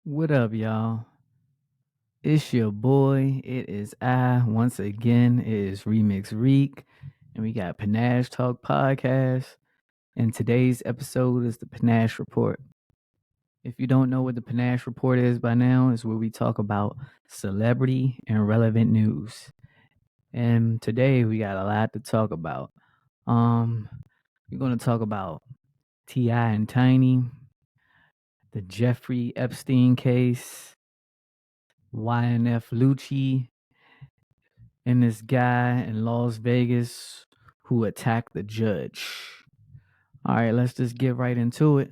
What up, y'all? It's your boy. It is I once again. It is Remix Reek, and we got Panache Talk Podcast. And today's episode is the Panache Report. If you don't know what the Panache Report is by now, it's where we talk about celebrity and relevant news. And today we got a lot to talk about. Um, we're gonna talk about Ti and Tiny, the Jeffrey Epstein case, YNF Lucci, and this guy in Las Vegas who attacked the judge. All right, let's just get right into it.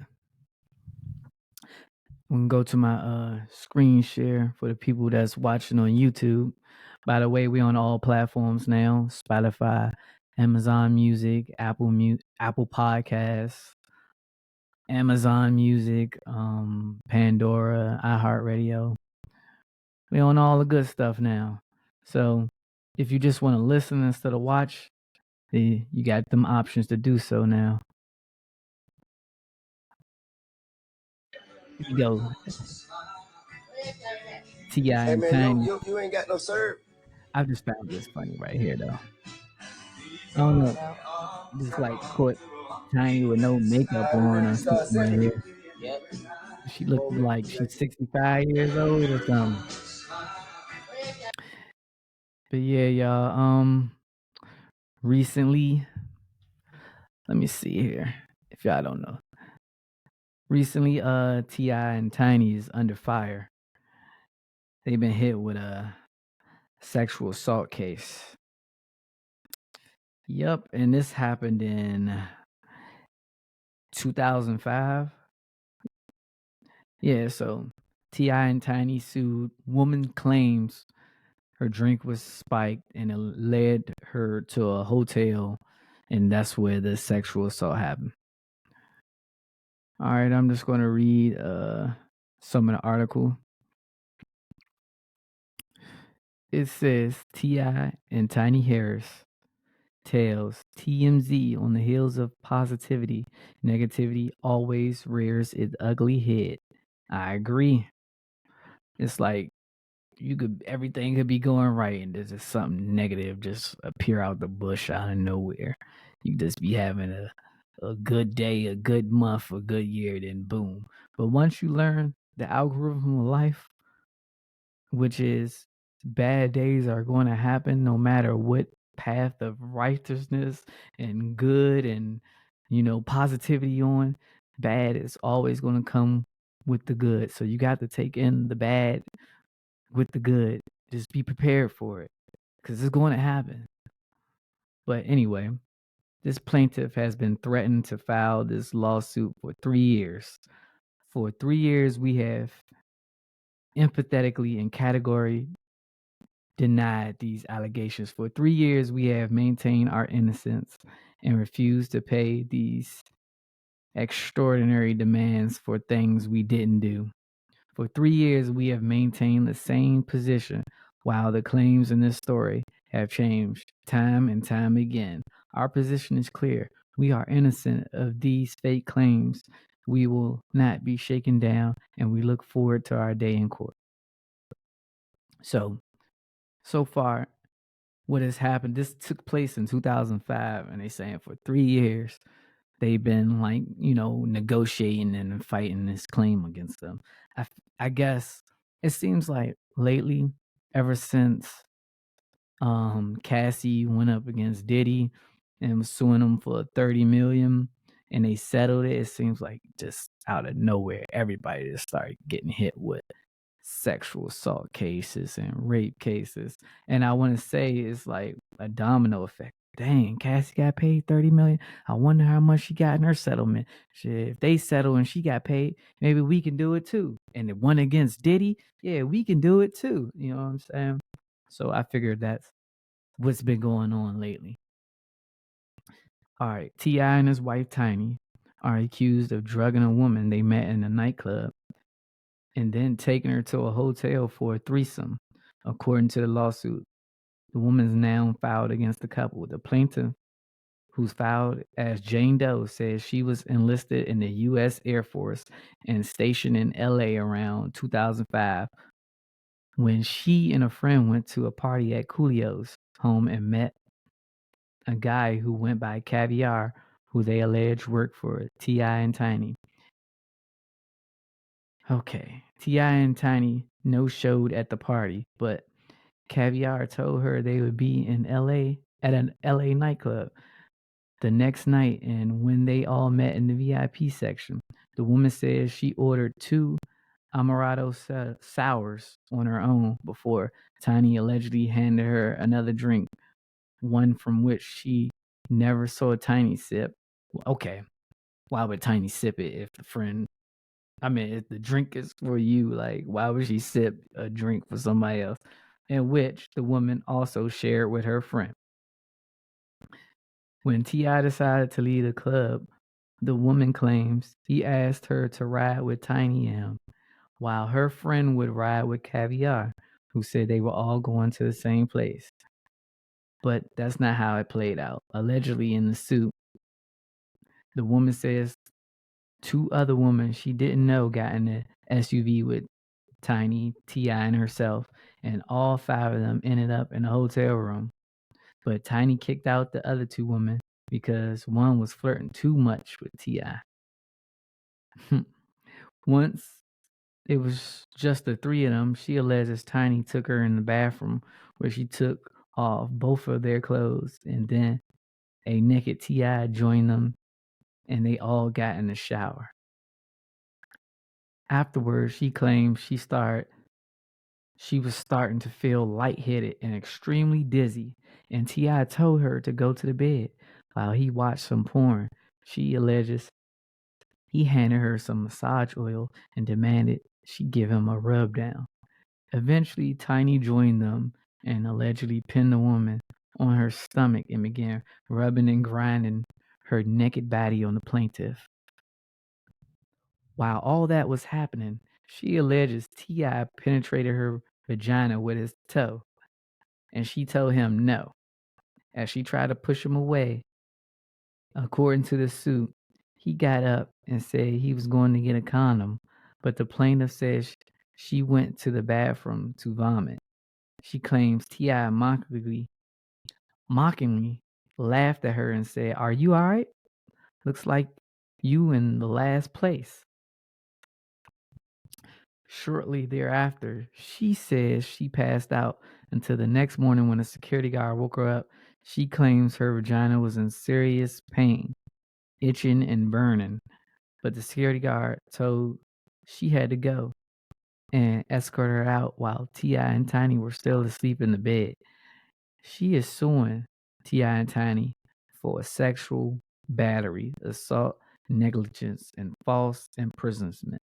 We can go to my screen share for the people that's watching on YouTube. By the way, we on all platforms now: Spotify, Amazon Music, Apple Podcasts, Amazon Music, Pandora, iHeartRadio. We on all the good stuff now. So if you just want to listen instead of watch, you got them options to do so now. Here we go. Ti Hey and man, Tiny. you ain't got no serve. I just found this funny right here though. I don't know. Just like caught Tiny with no makeup on or something right here. Yep. She looked like she's 65 years old or something. But yeah, y'all. Recently, let me see here. If y'all don't know, recently, Ti and Tiny is under fire. They've been hit with a sexual assault case. Yep, and this happened in 2005. Yeah, so Ti and Tiny sued. Woman claims her drink was spiked and it led her to a hotel, and that's where the sexual assault happened. All right, I'm just going to read some of the article. It says Ti and Tiny Harris tales TMZ on the heels of positivity. Negativity always rears its ugly head. I agree. It's like everything could be going right and there's just something negative just appear out the bush out of nowhere. You just be having a good day, a good month, a good year, then boom. But once you learn the algorithm of life, which is bad days are going to happen no matter what path of righteousness and good and positivity on, bad is always going to come with the good. So you got to take in the bad with the good. Just be prepared for it because it's going to happen. But anyway, this plaintiff has been threatened to file this lawsuit for 3 years. For 3 years, we have empathetically and category denied these allegations. For 3 years, we have maintained our innocence and refused to pay these extraordinary demands for things we didn't do. For 3 years, we have maintained the same position while the claims in this story have changed time and time again. Our position is clear. We are innocent of these fake claims. We will not be shaken down, and we look forward to our day in court. So far, what has happened, this took place in 2005, and they saying for 3 years, they've been like, negotiating and fighting this claim against them. I guess it seems like lately, ever since Cassie went up against Diddy and was suing him for 30 million and they settled it, it seems like just out of nowhere, everybody just started getting hit with sexual assault cases and rape cases. And I want to say it's like a domino effect. Dang, Cassie got paid 30 million. I wonder how much she got in her settlement. Shit, if they settle and she got paid, maybe we can do it too. And the one against Diddy, yeah, we can do it too. You know what I'm saying? So I figured that's what's been going on lately. All right, T.I. and his wife Tiny are accused of drugging a woman they met in a nightclub and then taking her to a hotel for a threesome, according to the lawsuit. The woman's now filed against the couple. The plaintiff who's filed as Jane Doe, says she was enlisted in the U.S. Air Force and stationed in L.A. around 2005 when she and a friend went to a party at Coolio's home and met a guy who went by Caviar, who they allege worked for T.I. and Tiny. Okay, T.I. and Tiny no-showed at the party, but Caviar told her they would be in L.A. at an L.A. nightclub the next night, and when they all met in the VIP section, the woman says she ordered 2 Amaretto sours on her own before Tiny allegedly handed her another drink, one from which she never saw Tiny sip. Okay, why would Tiny sip it if if the drink is for you, like, why would she sip a drink for somebody else? In which the woman also shared with her friend. When T.I. decided to leave the club, the woman claims he asked her to ride with Tiny M, while her friend would ride with Caviar, who said they were all going to the same place. But that's not how it played out. Allegedly in the suit, the woman says 2 other women she didn't know got in the SUV with Tiny, T.I., and herself, and all 5 of them ended up in a hotel room. But Tiny kicked out the other 2 women because one was flirting too much with T.I. Once it was just the 3 of them, she alleges Tiny took her in the bathroom where she took off both of their clothes, and then a naked T.I. joined them and they all got in the shower. Afterwards, she claims she was starting to feel lightheaded and extremely dizzy, and T.I. told her to go to the bed while he watched some porn. She alleges he handed her some massage oil and demanded she give him a rub down. Eventually, Tiny joined them and allegedly pinned the woman on her stomach and began rubbing and grinding her naked body on the plaintiff. While all that was happening, she alleges T.I. penetrated her vagina with his toe, and she told him no. As she tried to push him away, according to the suit, he got up and said he was going to get a condom, but the plaintiff says she went to the bathroom to vomit. She claims T.I. mockingly laughed at her and said, "Are you all right? Looks like you in the last place." Shortly thereafter, she says she passed out until the next morning when a security guard woke her up. She claims her vagina was in serious pain, itching and burning, but the security guard told she had to go and escort her out while T.I. and Tiny were still asleep in the bed. She is suing T.I. and Tiny for sexual battery, assault, negligence, and false imprisonment.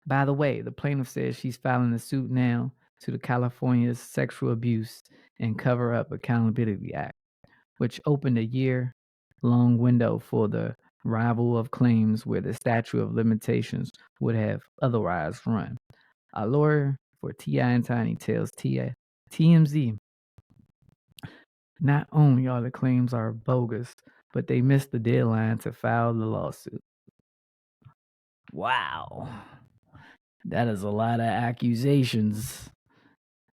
By the way, the plaintiff says she's filing a suit now to the California's Sexual Abuse and Cover Up Accountability Act, which opened a year-long window for the rival of claims where the statute of limitations would have otherwise run. A lawyer for T.I. and Tiny tells TMZ not only are the claims are bogus, but they missed the deadline to file the lawsuit. Wow. That is a lot of accusations.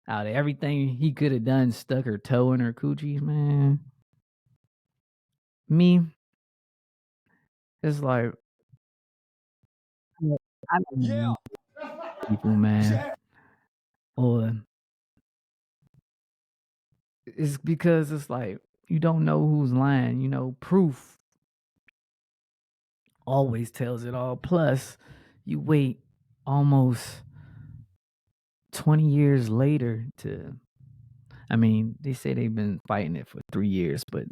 Out of everything he could have done, stuck her toe in her coochie, man. Me, it's like, I don't Yeah. know people, man. Or it's because it's like you don't know who's lying. Proof always tells it all. Plus, you wait almost 20 years later they say they've been fighting it for 3 years, but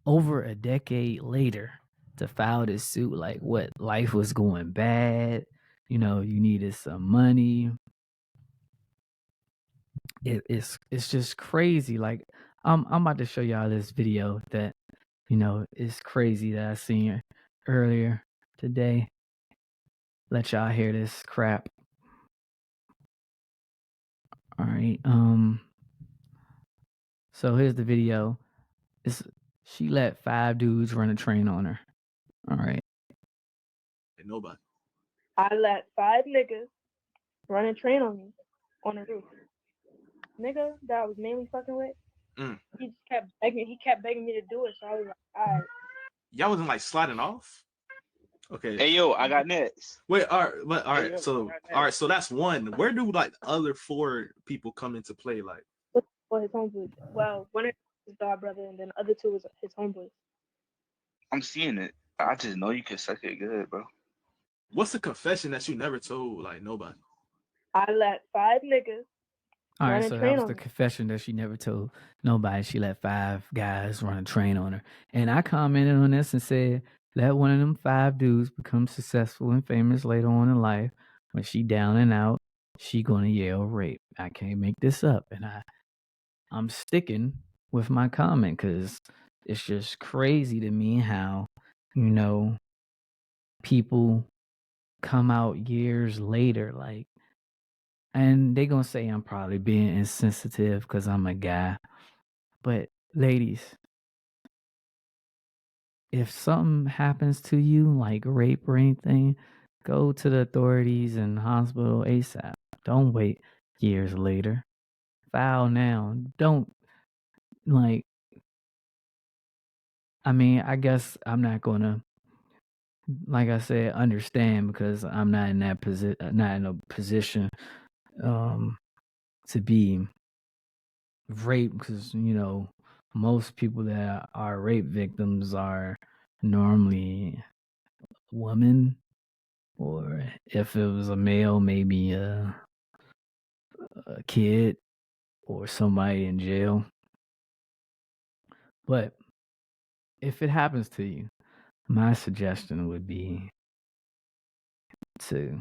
over a decade later to file this suit, like what, life was going bad, you needed some money. It's just crazy. Like I'm about to show y'all this video that is crazy that I seen earlier today. Let y'all hear this crap. All right. So here's the video. It's She let 5 dudes run a train on her. All right. And nobody. I let 5 niggas run a train on me on the roof. Nigga that I was mainly fucking with, Mm. he just kept begging. He kept begging me to do it, so I was like, alright. Y'all wasn't like sliding off. Okay. Hey yo, I got next. Wait. All right. But all Hey right. yo, I So got all right. next. So that's one. Where do like the other 4 people come into play? Like, For his homeboys. Well, one of his god brother, and then the other 2 was his homeboys. I'm seeing it. I just know you can suck it good, bro. what's the confession that you never told like nobody? I let 5 niggas All run right, a so that train was on the me. confession that she never told nobody. She let 5 guys run a train on her. And I commented on this and said, let one of them 5 dudes become successful and famous later on in life. When she down and out, she gonna yell rape. I can't make this up. And I'm sticking with my comment because it's just crazy to me how, you know, people come out years later, like, and they gonna say I'm probably being insensitive because I'm a guy. But ladies, if something happens to you, like rape or anything, go to the authorities and hospital ASAP. Don't wait years later. File now. Don't, like, I mean, I guess I'm not gonna, like I said, understand because I'm not in that not in a position um to be raped because, most people that are rape victims are normally women, or if it was a male, maybe a kid or somebody in jail. But if it happens to you, my suggestion would be to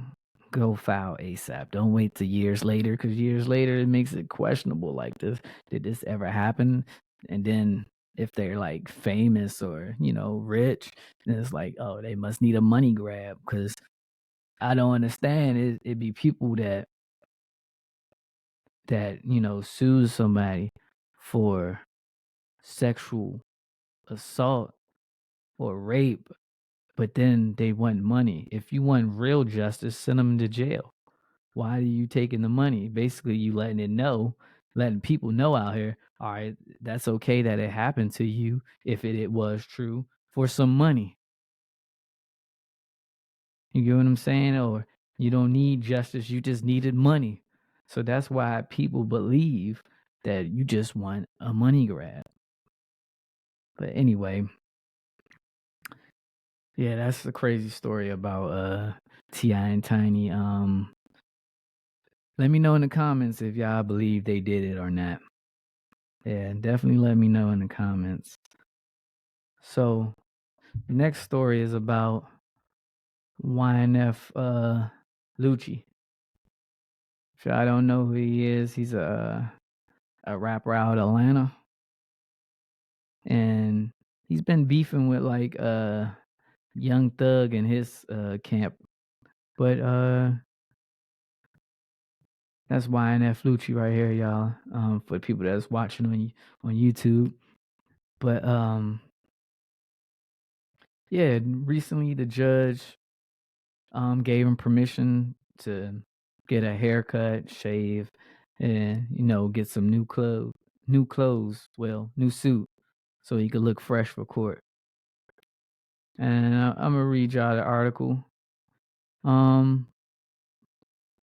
go file ASAP. Don't wait till years later, because years later it makes it questionable. Like, this, did this ever happen? And then if they're like famous or rich, then it's like, oh, they must need a money grab. Because I don't understand. It'd be people that sues somebody for sexual assault or rape, but then they want money. If you want real justice, send them to jail. Why are you taking the money? Basically, you letting people know out here, all right, that's okay that it happened to you if it was true, for some money. You get what I'm saying? Or you don't need justice, you just needed money. So that's why people believe that you just want a money grab. But anyway, yeah, that's a crazy story about T.I. and Tiny. Let me know in the comments if y'all believe they did it or not. Yeah, definitely let me know in the comments. So the next story is about YNF Lucci. If y'all don't know who he is, he's a rapper out of Atlanta. And he's been beefing with like Young Thug and his camp. But that's YNF Lucci right here, y'all. For the people that's watching on YouTube. But yeah, recently the judge gave him permission to get a haircut, shave, and get some new suit, so he could look fresh for court. And I'm gonna read y'all the article.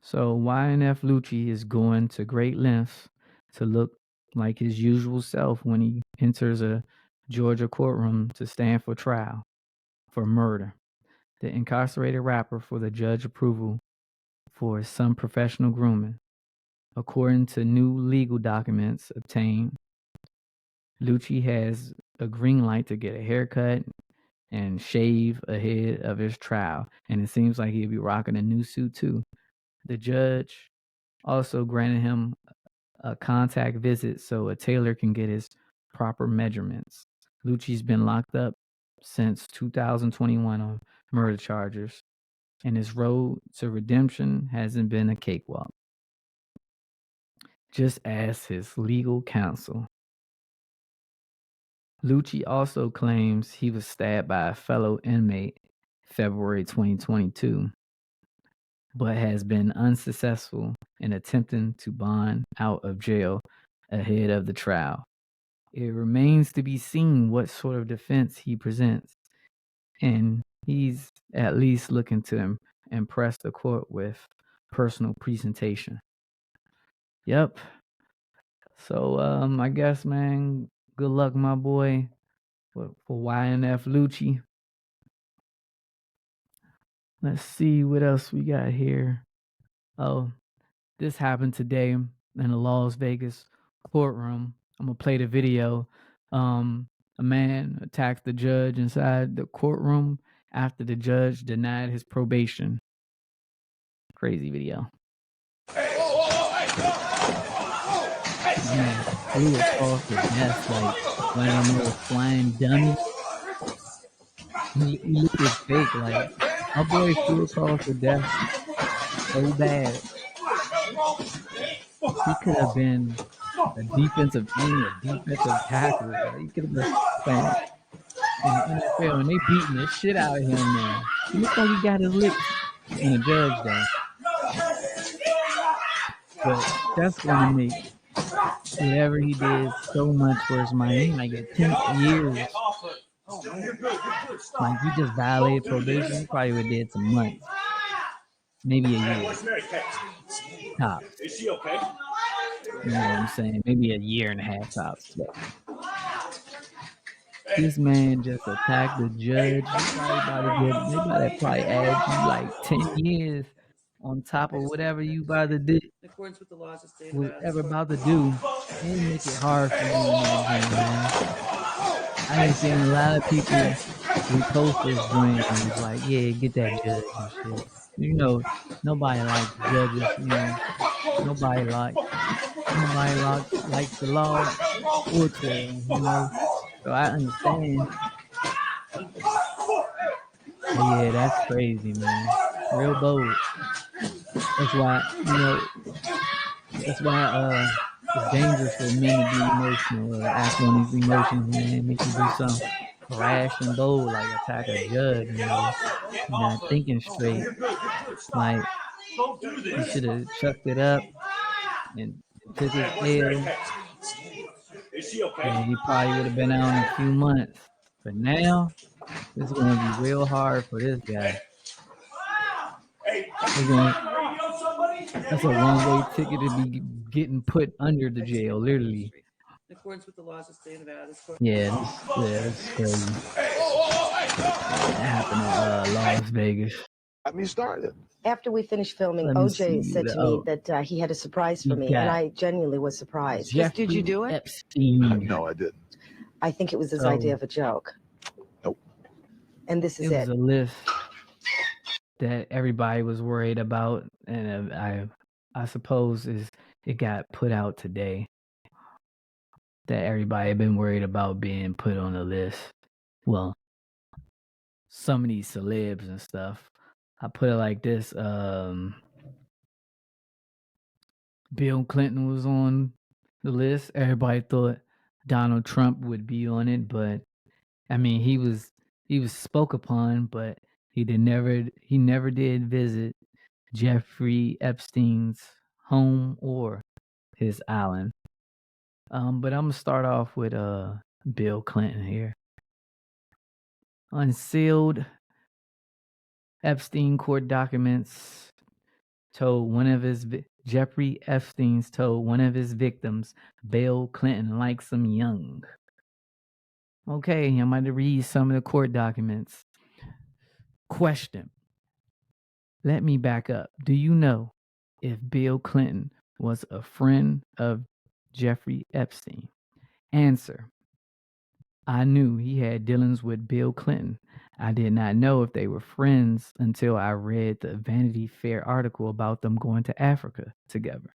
So YNF Lucci is going to great lengths to look like his usual self when he enters a Georgia courtroom to stand for trial for murder. The incarcerated rapper for the judge approval for some professional grooming. According to new legal documents obtained, Lucci has a green light to get a haircut and shave ahead of his trial, and it seems like he'll be rocking a new suit too. The judge also granted him a contact visit so a tailor can get his proper measurements. Lucci's been locked up since 2021 on murder charges, and his road to redemption hasn't been a cakewalk. Just ask his legal counsel. Lucci also claims he was stabbed by a fellow inmate February 2022, but has been unsuccessful in attempting to bond out of jail ahead of the trial. It remains to be seen what sort of defense he presents, and he's at least looking to impress the court with personal presentation. Yep. So I guess, man, good luck, my boy, for YNF Lucci. Let's see what else we got here. Oh, this happened today in a Las Vegas courtroom. I'm gonna play the video. A man attacked the judge inside the courtroom after the judge denied his probation. Crazy video. My man flew across the desk like one of them little flying dummies. He looked fake. Like my boy flew across the desk so bad. He could have been a defensive end, a defensive tackle. Like he could have been playing in the NFL, and they beating the shit out of him, man. He looked like he got his licks on a judge, though. But that's going to make whatever he did so much worse. He might get 10 years. Like, he just violated probation. He probably would have did some months. Maybe a year. Tops. You know what I'm saying? Maybe a year and a half tops. But this man just attacked the judge. He probably about to get, they about to probably add you like 10 years on top of whatever you about to do, In accordance with the laws of state of whatever about to do, and make it hard for you in that joint, man. I ain't seen a lot of people repost this joint and was like, yeah, get that judge and shit. You know, nobody likes judges, you know. Nobody likes the law or Twitter, you know. So I understand. But yeah, that's crazy, man. Real bold. That's why, it's dangerous for men to be emotional or act on these emotions, man. Make you do something rash and bold, like attack a judge, not thinking straight. Like, he should have chucked it up and took his L. And he probably would have been out in a few months. But now, it's going to be real hard for this guy. That's a one-way ticket to be getting put under the jail, literally. In accordance with the laws of the state of Nevada, this court. Yeah, this is crazy. That happened in Las Vegas. Got me started. After we finished filming, Let me OJ see said to me that he had a surprise for We me, and got I genuinely was surprised. Jeffrey Did you do it? Epstein. No, I didn't. I think it was his So- idea of a joke. Nope. And this It is was it. a list that everybody was worried about, and I suppose it got put out today that everybody had been worried about being put on the list. Well, some of these celebs and stuff. I put it like this: Bill Clinton was on the list. Everybody thought Donald Trump would be on it, but I mean, he was spoke upon, but he never did visit Jeffrey Epstein's home or his island. But I'm gonna start off with Bill Clinton here. Unsealed Epstein court documents told one of his Jeffrey Epstein's told one of his victims, Bill Clinton likes him young. Okay, I'm going to read some of the court documents. Question. Let me back up. Do you know if Bill Clinton was a friend of Jeffrey Epstein? Answer. I knew he had dealings with Bill Clinton. I did not know if they were friends until I read the Vanity Fair article about them going to Africa together.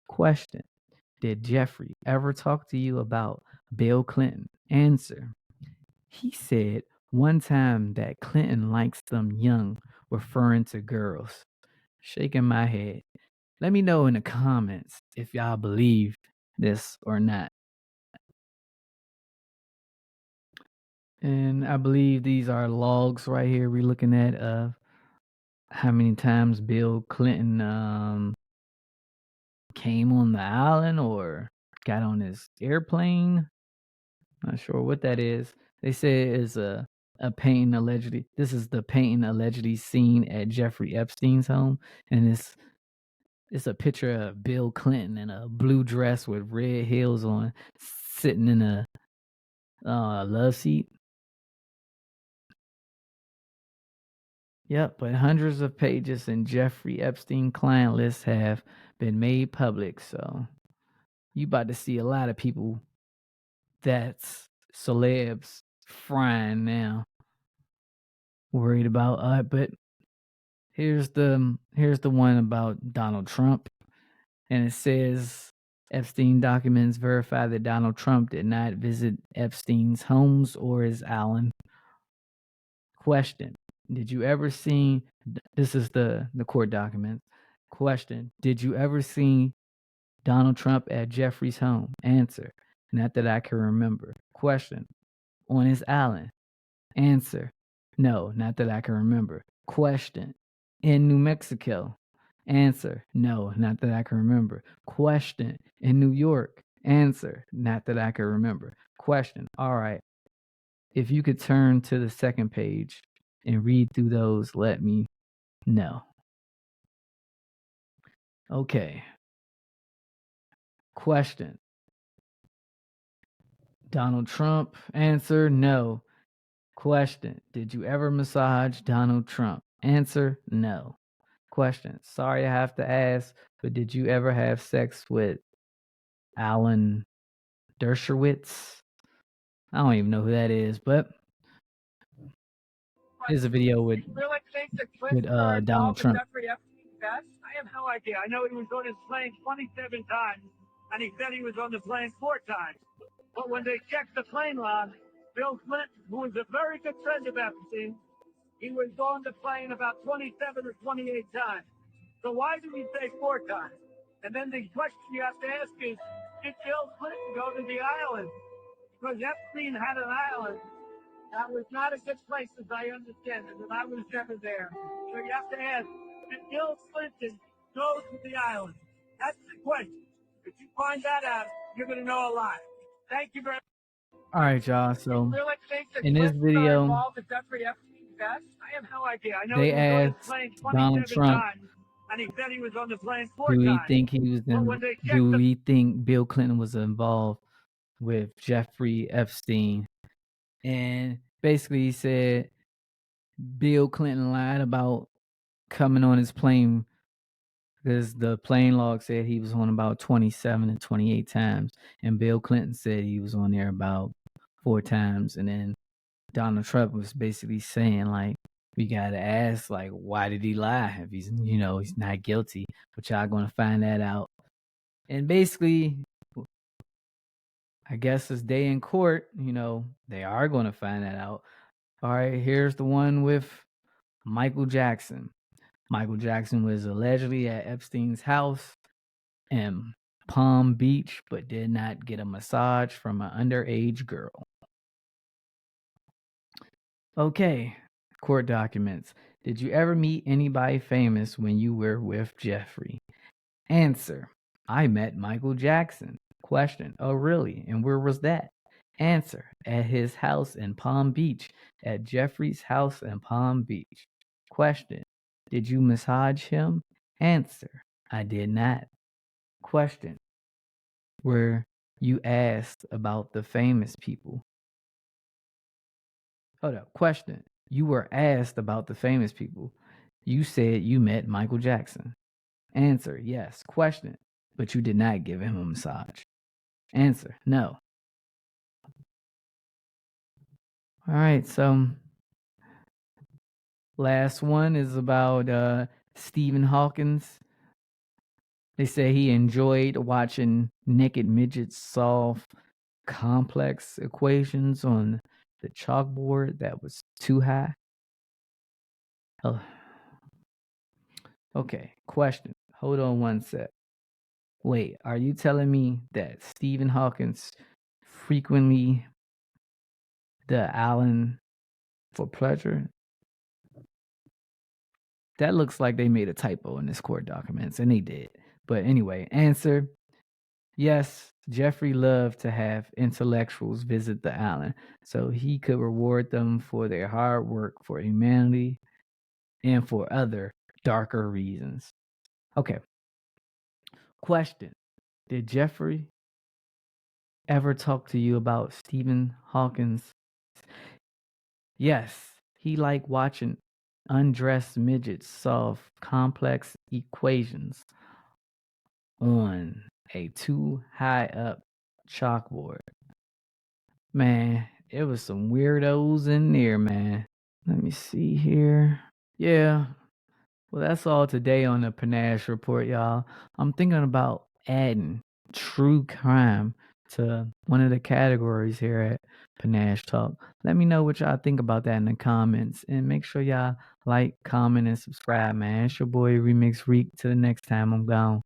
Question. Did Jeffrey ever talk to you about Bill Clinton? Answer. He said one time that Clinton likes them young, referring to girls. Shaking my head. Let me know in the comments if y'all believe this or not. And I believe these are logs right here we're looking at of how many times Bill Clinton came on the island or got on his airplane. Not sure what that is. They say it is a painting allegedly. This is the painting allegedly seen at Jeffrey Epstein's home, and it's a picture of Bill Clinton in a blue dress with red heels on, sitting in a love seat. Yep, but hundreds of pages in Jeffrey Epstein client lists have been made public, so you about to see a lot of people that's celebs frying now, worried about but here's the one about Donald Trump, and it says Epstein documents verify that Donald Trump did not visit Epstein's homes or his island. Question: did you ever see? This is the court documents. Question: did you ever see Donald Trump at Jeffrey's home? Answer: not that I can remember. Question: on his island? Answer: no, not that I can remember. Question: in New Mexico? Answer: no, not that I can remember. Question: in New York? Answer: not that I can remember. Question: all right. If you could turn to the second page and read through those, let me know. Okay. Question: Donald Trump? Answer: no. Question: did you ever massage Donald Trump? Answer: no. Question: sorry I have to ask, but did you ever have sex with Alan Dershowitz? I don't even know who that is, but here's a video with really think that Clinton Donald involved in Trump. Jeffrey Epstein's death? I have no idea. I know he was on his plane 27 times, and he said he was on the plane 4 times. But when they checked the plane log, Bill Clinton, who was a very good friend of Epstein, he was on the plane about 27 or 28 times. So why did he say 4 times? And then the question you have to ask is, did Bill Clinton go to the island? Because Epstein had an island that was not a good place, as I understand it, and I was never there. So you have to ask, did Bill Clinton go to the island? That's the question. If you find that out, you're going to know a lot. Thank you very much. All right, y'all. So Really think that in this Clintons are video, involved in Jeffrey Epstein's death? I have no idea. I know they he was on his asked plane Donald 27 Trump, times, and he said he was on the plane 4 do we times. think he was But in? when they checked Do the we think Bill Clinton was involved with Jeffrey Epstein? And basically, he said Bill Clinton lied about coming on his plane because the plane log said he was on about 27 and 28 times, and Bill Clinton said he was on there about 4 times, and then Donald Trump was basically saying like, we gotta ask like, why did he lie if he's he's not guilty, but y'all gonna find that out. And basically, I guess this day in court, they are gonna find that out. All right, here's the one with Michael Jackson. Michael Jackson was allegedly at Epstein's house in Palm Beach, but did not get a massage from an underage girl. Okay, court documents. Did you ever meet anybody famous when you were with Jeffrey? Answer: I met Michael Jackson. Question: oh, really? And where was that? Answer: at his house in Palm Beach, at Jeffrey's house in Palm Beach. Question: did you massage him? Answer: I did not. Question: were you asked about the famous people? Hold up. Question: you were asked about the famous people. You said you met Michael Jackson. Answer: yes. Question: but you did not give him a massage. Answer: no. All right, so last one is about Stephen Hawkins. They say he enjoyed watching naked midgets solve complex equations on the chalkboard that was too high. Oh. Okay, question. Hold on one sec. Wait, are you telling me that Stephen Hawkins frequently the Allen for pleasure. That looks like they made a typo in this court documents, and they did. But anyway, answer. Yes, Jeffrey loved to have intellectuals visit the island so he could reward them for their hard work for humanity and for other darker reasons. Okay. Question. Did Jeffrey ever talk to you about Stephen Hawking's? Yes, he liked watching undressed midgets solve complex equations on a too high up chalkboard. Man, it was some weirdos in there, man. Let me see here. Yeah. Well, that's all today on the Panache Report, y'all. I'm thinking about adding true crime to one of the categories here at Panache Talk. Let me know what y'all think about that in the comments. And make sure y'all like, comment, and subscribe, man. It's your boy Remix Reek. Till the next time, I'm gone.